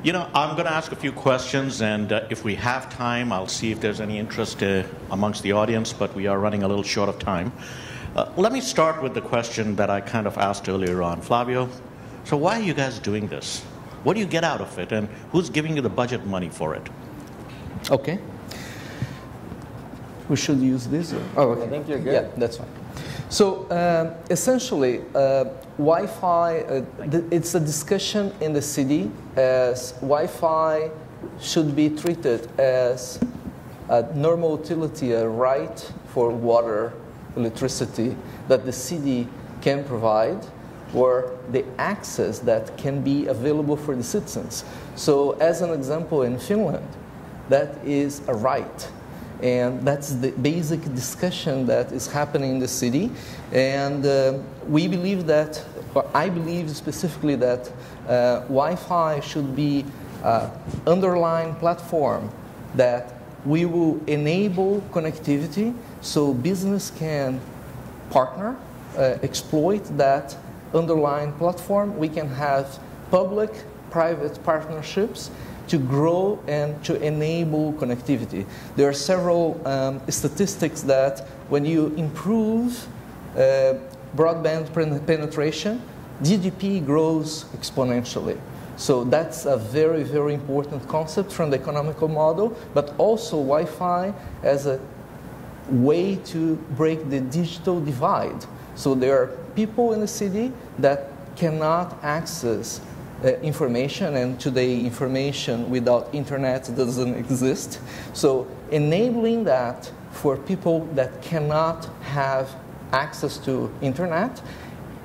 You know, I'm going to ask a few questions, and if we have time, I'll see if there's any interest amongst the audience, but we are running a little short of time. Let me start with the question that I kind of asked earlier on. Flavio, so why are you guys doing this? What do you get out of it, and who's giving you the budget money for it? Okay. We should use this? Or? Oh, okay. I think you're good. Yeah, that's fine. So essentially, Wi-Fi, it's a discussion in the city as Wi-Fi should be treated as a normal utility, a right for water, electricity that the city can provide, or the access that can be available for the citizens. So as an example, in Finland, that is a right. And that's the basic discussion that is happening in the city. And we believe that, or I believe specifically that Wi-Fi should be an underlying platform that we will enable connectivity so business can partner, exploit that underlying platform. We can have public-private partnerships to grow and to enable connectivity. There are several statistics that when you improve broadband penetration, GDP grows exponentially. So that's a very, very important concept from the economical model, but also Wi-Fi as a way to break the digital divide. So there are people in the city that cannot access information, and today information without internet doesn't exist. So enabling that for people that cannot have access to internet,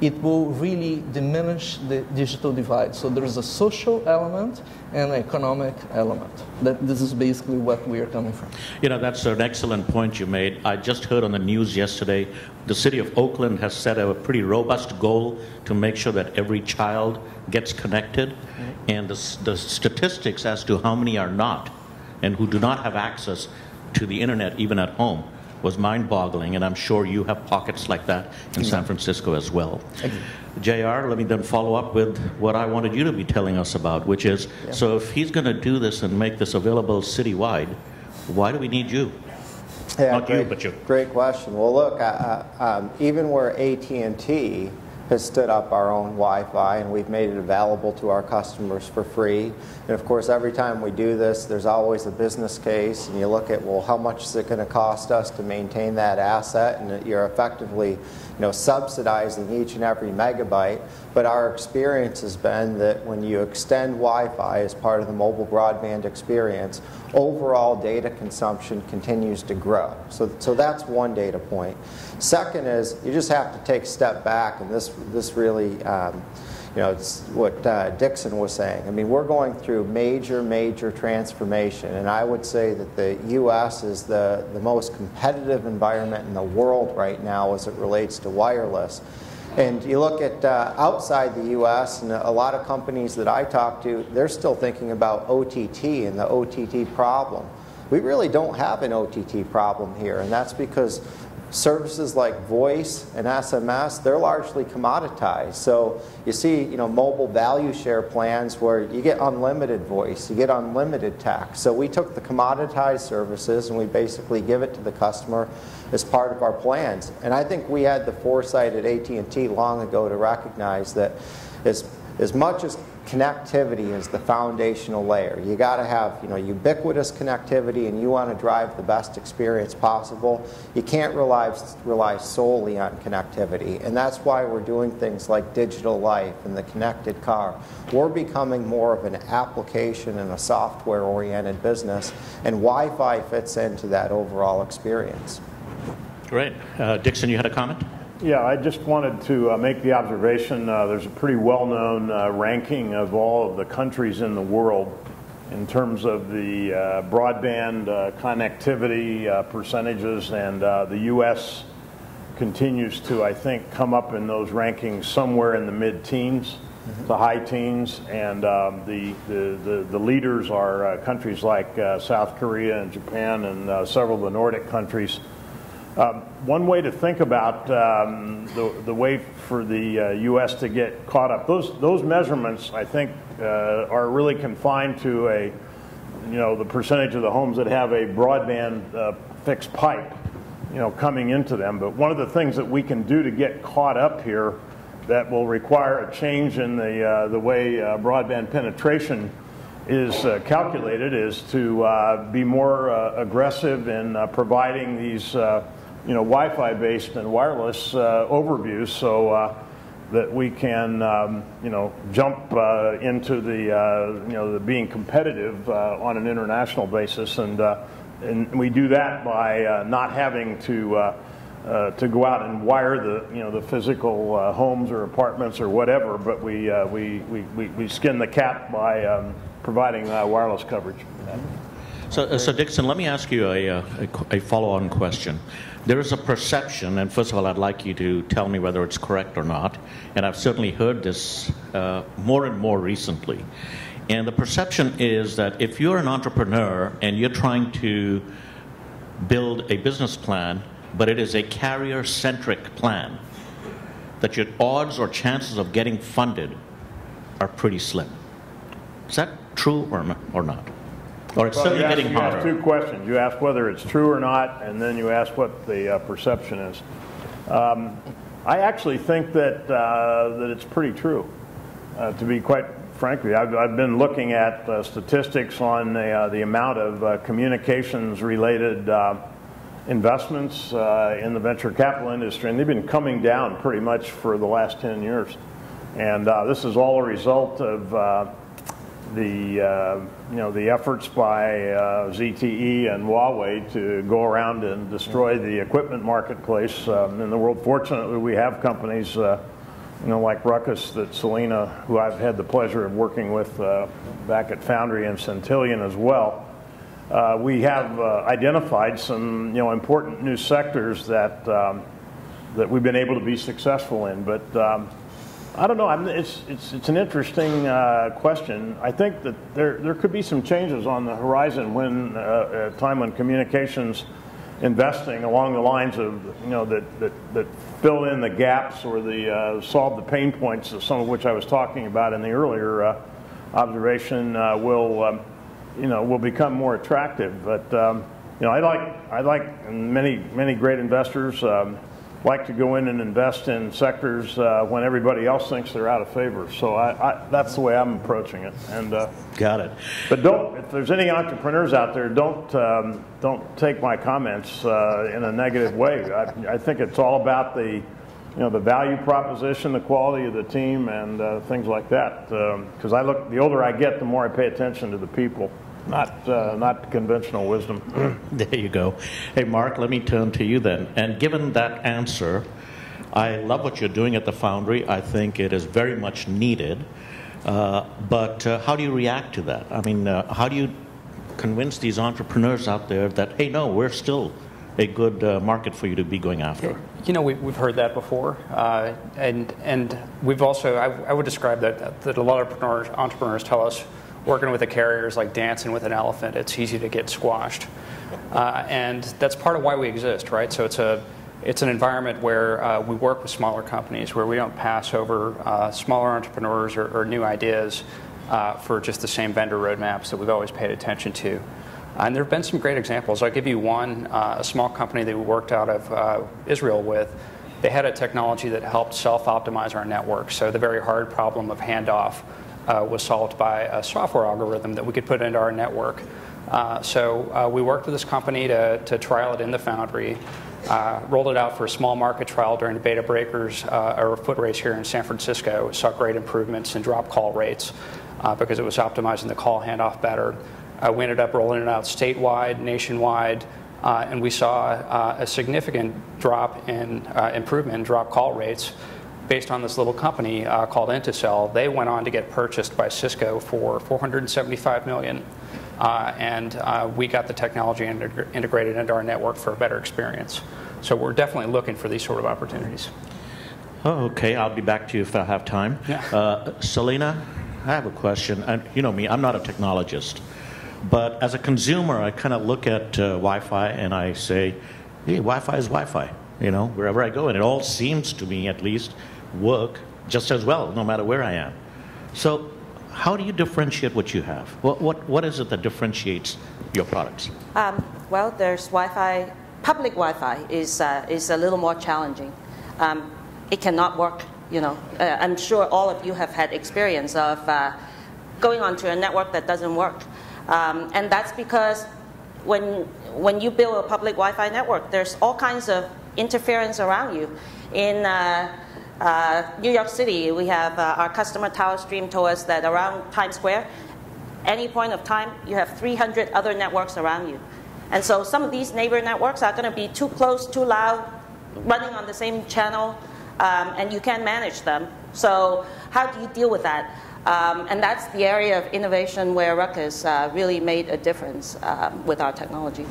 it will really diminish the digital divide. So there's a social element and an economic element. This is basically what we are coming from. You know, that's an excellent point you made. I just heard on the news yesterday, the city of Oakland has set a pretty robust goal to make sure that every child gets connected. Mm-hmm. And the statistics as to how many are not and who do not have access to the internet even at home was mind-boggling, and I'm sure you have pockets like that in San Francisco as well. JR, let me then follow up with what I wanted you to be telling us about, which is, so if he's going to do this and make this available citywide, why do we need you? Yeah, Not you, but you. Great question. Well, look, even where AT&T has stood up our own Wi-Fi, and we've made it available to our customers for free. And of course, every time we do this, there's always a business case, and you look at, well, how much is it going to cost us to maintain that asset? And you're effectively, subsidizing each and every megabyte. But our experience has been that when you extend Wi-Fi as part of the mobile broadband experience, overall data consumption continues to grow. So that's one data point. Second is, you just have to take a step back, and this really, it's what Dixon was saying. I mean, we're going through major transformation, and I would say that the U.S. is the most competitive environment in the world right now as it relates to wireless. And you look at outside the U.S., and a lot of companies that I talk to, they're still thinking about OTT and the OTT problem. We really don't have an OTT problem here, and that's because services like voice and SMS, they're largely commoditized. So you see, mobile value share plans where you get unlimited voice, you get unlimited text. So we took the commoditized services and we basically give it to the customer as part of our plans. And I think we had the foresight at AT&T long ago to recognize that as much as connectivity is the foundational layer, you got to have ubiquitous connectivity, and you want to drive the best experience possible. You can't rely solely on connectivity, and that's why we're doing things like digital life and the connected car. We're becoming more of an application and a software-oriented business, and Wi-Fi fits into that overall experience. Great. Dixon, you had a comment? Yeah, I just wanted to make the observation, there's a pretty well-known ranking of all of the countries in the world in terms of the broadband connectivity percentages, and the U.S. continues to, I think, come up in those rankings somewhere in the mid-teens, the high teens, and the leaders are countries like South Korea and Japan and several of the Nordic countries. One way to think about the way for the U.S. to get caught up, those measurements, I think, are really confined to the percentage of the homes that have a broadband fixed pipe, coming into them. But one of the things that we can do to get caught up here that will require a change in the way broadband penetration is calculated is to be more aggressive in providing these Wi-Fi based and wireless overviews, so that we can jump into the being competitive on an international basis, and we do that by not having to go out and wire the physical homes or apartments or whatever, but we skin the cat by providing wireless coverage. So Dixon, let me ask you a follow-on question. There is a perception, and first of all, I'd like you to tell me whether it's correct or not, and I've certainly heard this more and more recently. And the perception is that if you're an entrepreneur and you're trying to build a business plan, but it is a carrier-centric plan, that your odds or chances of getting funded are pretty slim. Is that true or not? Or it's certainly getting harder? You asked two questions. You asked whether it's true or not, and then you asked what the perception is. I actually think that it's pretty true. To be quite frankly, I've been looking at statistics on the amount of communications-related investments in the venture capital industry, and they've been coming down pretty much for the last 10 years. And this is all a result of the efforts by ZTE and Huawei to go around and destroy the equipment marketplace in the world. Fortunately, we have companies like Ruckus, that Selina, who I've had the pleasure of working with back at Foundry and Centillion as well. We have identified some important new sectors that that we've been able to be successful in, but I don't know. It's an interesting question. I think that there could be some changes on the horizon when a time when communications investing along the lines of that fill in the gaps or the solve the pain points, of some of which I was talking about in the earlier observation, will become more attractive. But I like many great investors like to go in and invest in sectors when everybody else thinks they're out of favor. So that's the way I'm approaching it. And got it. But if there's any entrepreneurs out there, don't take my comments in a negative way. I think it's all about the value proposition, the quality of the team, and things like that. Because the older I get, the more I pay attention to the people. Not conventional wisdom. There you go. Hey, Mark, let me turn to you then. And given that answer, I love what you're doing at the Foundry. I think it is very much needed. But how do you react to that? I mean, how do you convince these entrepreneurs out there that, hey, no, we're still a good market for you to be going after? We've heard that before, and we've also, I would describe that a lot of entrepreneurs tell us, working with the carriers like dancing with an elephant, it's easy to get squashed. And that's part of why we exist, right? So it's an environment where we work with smaller companies, where we don't pass over smaller entrepreneurs or new ideas for just the same vendor roadmaps that we've always paid attention to. And there have been some great examples. I'll give you one, a small company that we worked out of Israel with. They had a technology that helped self-optimize our network. So the very hard problem of handoff was solved by a software algorithm that we could put into our network. So we worked with this company to trial it in the Foundry, rolled it out for a small market trial during the beta breakers or foot race here in San Francisco. Saw great improvements in drop call rates because it was optimizing the call handoff better. We ended up rolling it out statewide, nationwide, and we saw a significant drop in improvement in drop call rates based on this little company called Inticel. They went on to get purchased by Cisco for $475 million. And we got the technology integrated into our network for a better experience. So we're definitely looking for these sort of opportunities. Oh, okay, I'll be back to you if I have time. Yeah. Selina, I have a question. And you know me, I'm not a technologist. But as a consumer, I kind of look at Wi-Fi and I say, hey, Wi-Fi is Wi-Fi, you know, wherever I go. And it all seems to me, at least, work just as well, no matter where I am. So how do you differentiate what you have? What is it that differentiates your products? Well, there's Wi-Fi. Public Wi-Fi is a little more challenging. It cannot work, you know. I'm sure all of you have had experience of going onto a network that doesn't work. And that's because when you build a public Wi-Fi network, there's all kinds of interference around you. In New York City, we have our customer Tower Stream told us that around Times Square, any point of time, you have 300 other networks around you. And so some of these neighbor networks are going to be too close, too loud, running on the same channel, and you can't manage them. So how do you deal with that? And that's the area of innovation where Ruckus really made a difference with our technology.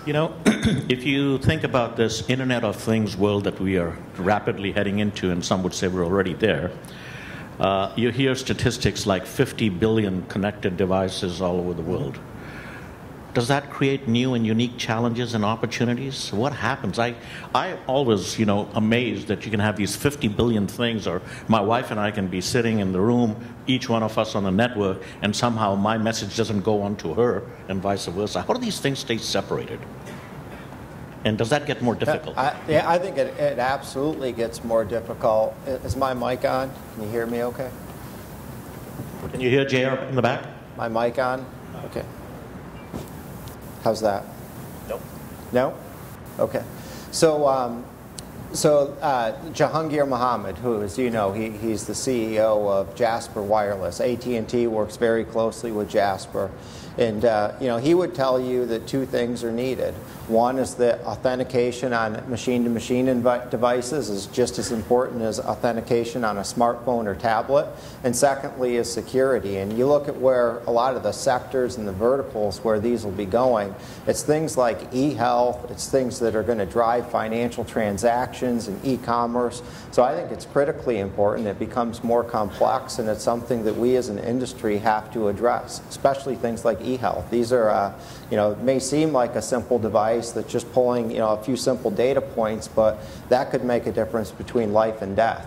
You know, if you think about this Internet of Things world that we are rapidly heading into, and some would say we're already there, you hear statistics like 50 billion connected devices all over the world. Does that create new and unique challenges and opportunities? What happens? I'm always, you know, amazed that you can have these 50 billion things, or my wife and I can be sitting in the room, each one of us on the network, and somehow my message doesn't go on to her, and vice versa. How do these things stay separated? And does that get more difficult? Yeah, I think it absolutely gets more difficult. Is my mic on? Can you hear me okay? Can you hear JR in the back? My mic on? Okay. How's that? Nope. No? Okay. So, Jahangir Mohammed, who, as you know, he's the CEO of Jasper Wireless. AT&T works very closely with Jasper. And, you know, he would tell you that two things are needed. One is that authentication on machine-to-machine devices is just as important as authentication on a smartphone or tablet. And secondly is security. And you look at where a lot of the sectors and the verticals where these will be going, it's things like e-health, it's things that are going to drive financial transactions and e-commerce. So I think it's critically important. It becomes more complex, and it's something that we as an industry have to address, especially things like e-health. These are, you know, may seem like a simple device that's just pulling, you know, a few simple data points, but that could make a difference between life and death.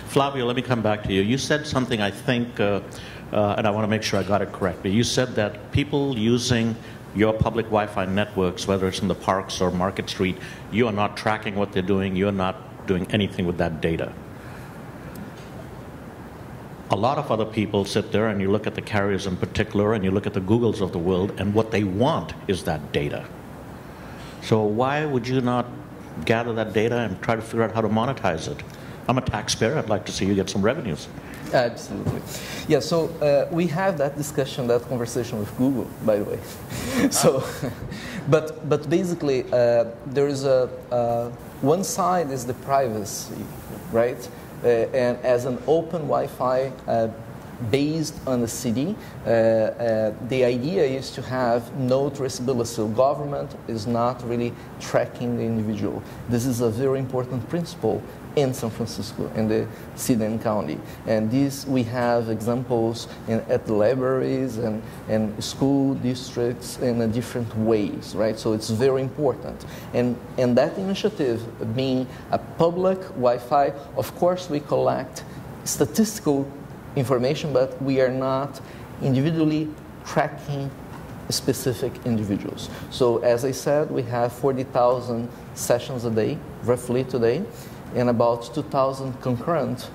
Flavio, let me come back to you. You said something, I think, and I want to make sure I got it correctly. You said that people using your public Wi-Fi networks, whether it's in the parks or Market Street, you are not tracking what they're doing, you're not doing anything with that data. A lot of other people sit there, and you look at the carriers in particular, and you look at the Googles of the world, and what they want is that data. So why would you not gather that data and try to figure out how to monetize it? I'm a taxpayer. I'd like to see you get some revenues. Absolutely. Yeah, so we have that discussion, that conversation with Google, by the way. So, but basically, there is one side is the privacy, right? And as an open Wi-Fi based on the city, the idea is to have no traceability. So government is not really tracking the individual. This is a very important principle in San Francisco, in the city and county. And these, we have examples at the libraries and school districts in different ways, right? So it's very important. And that initiative being a public Wi-Fi, of course we collect statistical information, but we are not individually tracking specific individuals. So as I said, we have 40,000 sessions a day, roughly today, and about 2,000 concurrent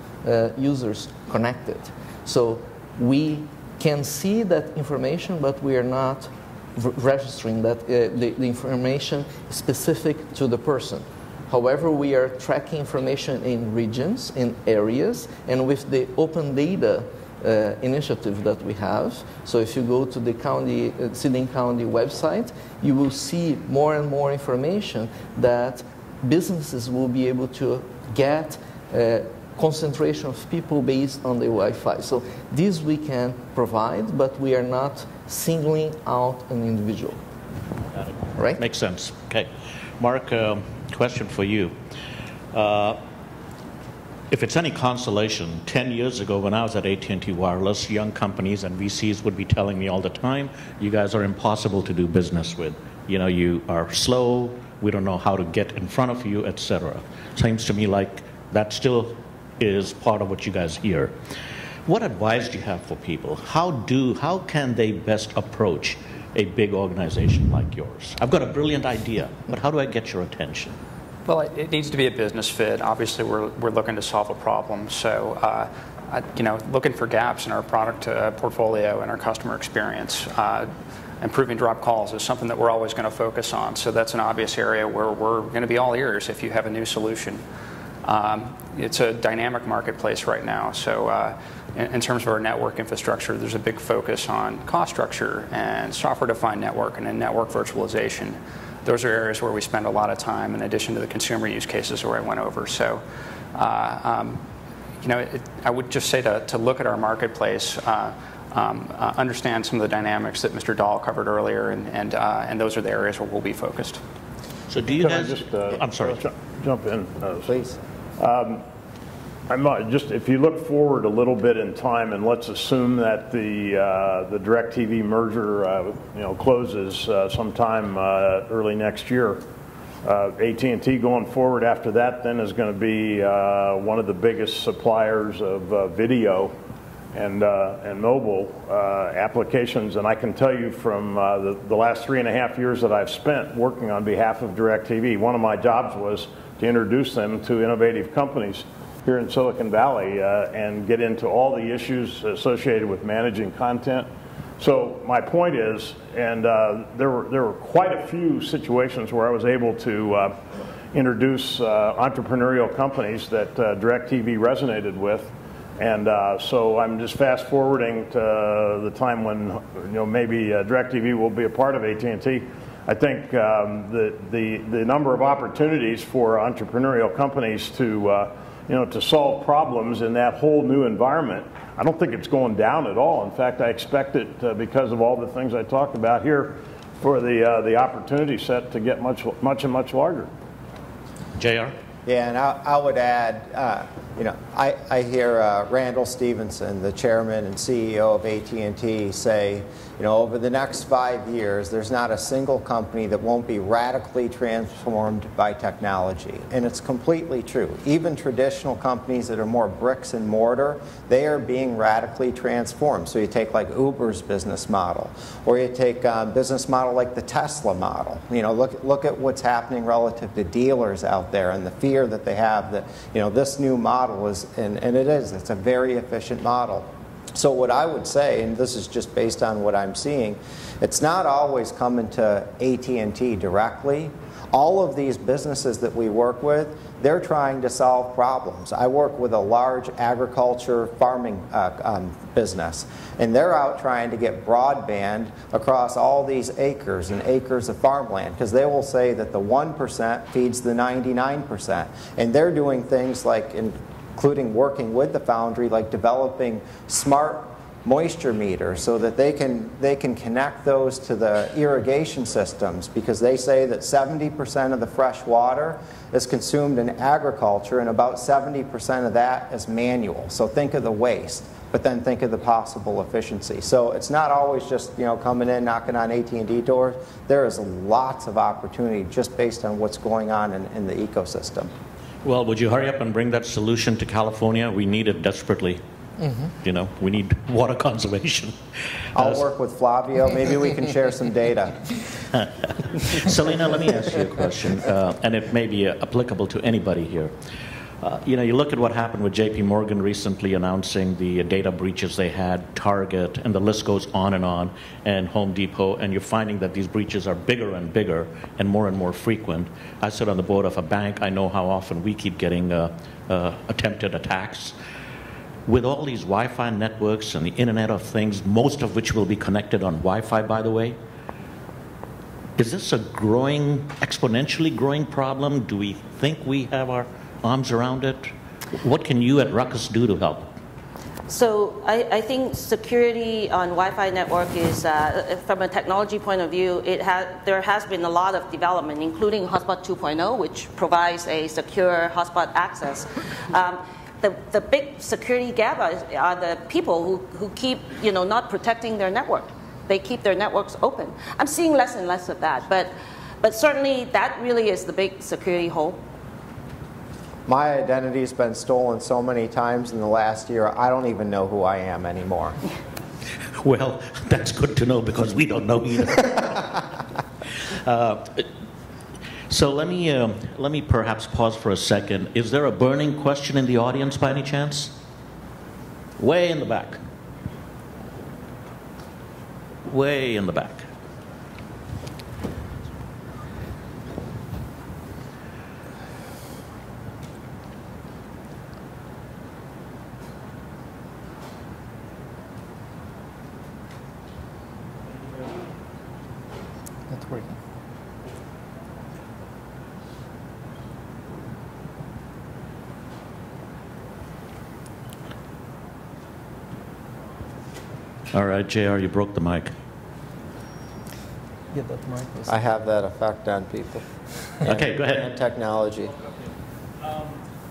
users connected. So we can see that information, but we are not registering that the information specific to the person. However, we are tracking information in regions, in areas, and with the open data initiative that we have. So if you go to the county, city and county website, you will see more and more information that businesses will be able to get concentration of people based on the Wi-Fi. So this we can provide, but we are not singling out an individual. Got it. Right? Makes sense. Okay. Mark, question for you. If it's any consolation, 10 years ago when I was at AT&T Wireless, young companies and VCs would be telling me all the time, you guys are impossible to do business with. you are slow, we don't know how to get in front of you, etc. Seems to me like that still is part of what you guys hear. What advice do you have for people? How can they best approach a big organization like yours? I've got a brilliant idea, but how do I get your attention? Well, it needs to be a business fit. Obviously, we're looking to solve a problem, so looking for gaps in our product portfolio and our customer experience. Improving drop calls is something that we're always going to focus on. So that's an obvious area where we're going to be all ears if you have a new solution. It's a dynamic marketplace right now. So in terms of our network infrastructure, there's a big focus on cost structure and software-defined network and then network virtualization. Those are areas where we spend a lot of time in addition to the consumer use cases where I went over. So I would just say to look at our marketplace, understand some of the dynamics that Mr. Dahl covered earlier, and those are the areas where we'll be focused. So do you guys? I'm sorry. Jump in, Please. If you look forward a little bit in time, and let's assume that the DirecTV merger, closes sometime early next year. AT&T going forward after that then is going to be one of the biggest suppliers of video and mobile applications. And I can tell you from the last 3.5 years that I've spent working on behalf of DirecTV, one of my jobs was to introduce them to innovative companies here in Silicon Valley and get into all the issues associated with managing content. So my point is, and there were quite a few situations where I was able to introduce entrepreneurial companies that DirecTV resonated with. And so I'm just fast forwarding to the time when maybe DirecTV will be a part of AT&T. I think the number of opportunities for entrepreneurial companies to solve problems in that whole new environment, I don't think it's going down at all. In fact, I expect it because of all the things I talked about here, for the opportunity set to get much larger. JR? Yeah, and I would add, I hear Randall Stevenson, the chairman and CEO of AT&T, say, over the next 5 years, there's not a single company that won't be radically transformed by technology. And it's completely true. Even traditional companies that are more bricks and mortar, they are being radically transformed. So you take like Uber's business model, or you take a business model like the Tesla model. Look at what's happening relative to dealers out there and the fear that they have that, this new model is, and it's a very efficient model. So what I would say, and this is just based on what I'm seeing, it's not always coming to AT&T directly. All of these businesses that we work with, they're trying to solve problems. I work with a large agriculture farming business, and they're out trying to get broadband across all these acres and acres of farmland, because they will say that the 1% feeds the 99%. And they're doing things like, including working with the foundry, like developing smart moisture meters so that they can connect those to the irrigation systems, because they say that 70% of the fresh water is consumed in agriculture and about 70% of that is manual. So think of the waste, but then think of the possible efficiency. So it's not always just coming in, knocking on AT&T doors. There is lots of opportunity just based on what's going on in the ecosystem. Well, would you hurry up and bring that solution to California? We need it desperately. Mm-hmm. We need water conservation. I'll work with Flavio. Maybe we can share some data. Selina, let me ask you a question, and it may be applicable to anybody here. You look at what happened with J.P. Morgan recently announcing the data breaches they had, Target, and the list goes on, and Home Depot, and you're finding that these breaches are bigger and bigger and more frequent. I sit on the board of a bank. I know how often we keep getting attempted attacks. With all these Wi-Fi networks and the Internet of Things, most of which will be connected on Wi-Fi, by the way, is this a exponentially growing problem? Do we think we have our arms around it? What can you at Ruckus do to help? So I think security on Wi-Fi network is, from a technology point of view, there has been a lot of development, including Hotspot 2.0, which provides a secure hotspot access. The big security gap are the people who keep not protecting their network. they keep their networks open. I'm seeing less and less of that, but certainly that really is the big security hole. My identity's been stolen so many times in the last year, I don't even know who I am anymore. Well, that's good to know because we don't know either. So let me perhaps pause for a second. Is there a burning question in the audience by any chance? Way in the back. Way in the back. Not working. All right, JR, you broke the mic. Yeah, that mic was. I have that effect on people. Okay, go ahead. And technology.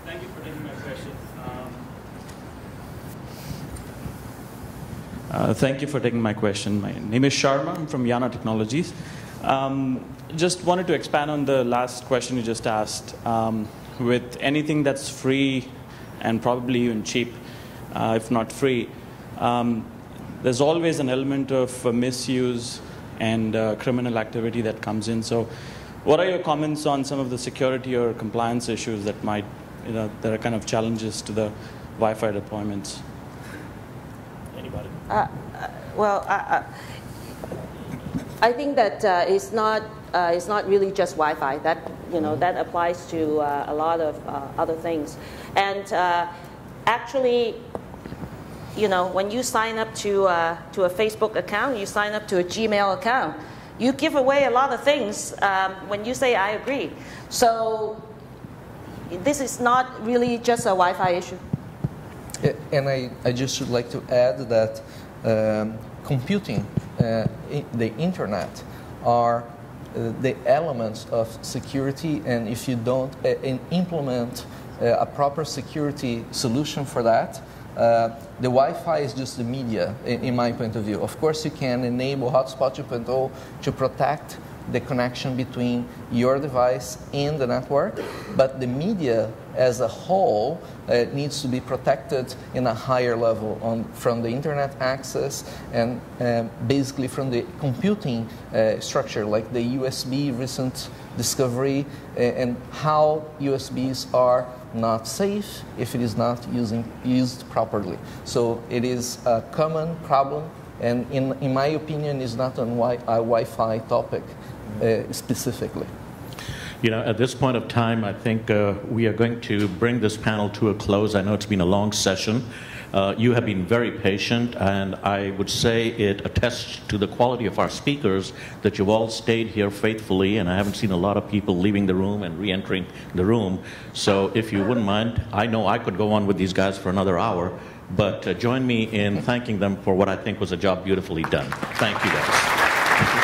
Thank you for taking my question. Thank you for taking my question. My name is Sharma. I'm from Yana Technologies. Just wanted to expand on the last question you just asked. With anything that's free and probably even cheap, if not free, there's always an element of misuse and criminal activity that comes in. So what are your comments on some of the security or compliance issues that might, that are kind of challenges to the Wi-Fi deployments? Anybody? Well, I think that it's not really just Wi-Fi. That that applies to a lot of other things. And actually, when you sign up to a Facebook account, you sign up to a Gmail account, you give away a lot of things when you say I agree. So this is not really just a Wi-Fi issue. And I just would like to add that computing, the internet, are the elements of security, and if you don't implement a proper security solution for that, the Wi-Fi is just the media, in my point of view. Of course, you can enable Hotspot 2.0 to protect the connection between your device and the network, but the media as a whole needs to be protected in a higher level from the internet access and basically from the computing structure, like the USB recent discovery and how USBs are not safe if it is not used properly. So it is a common problem, and in my opinion, is not a Wi-Fi topic specifically. At this point of time, I think we are going to bring this panel to a close. I know it's been a long session. You have been very patient, and I would say it attests to the quality of our speakers that you've all stayed here faithfully, and I haven't seen a lot of people leaving the room and re-entering the room. So if you wouldn't mind, I know I could go on with these guys for another hour, but join me in thanking them for what I think was a job beautifully done. Thank you, guys.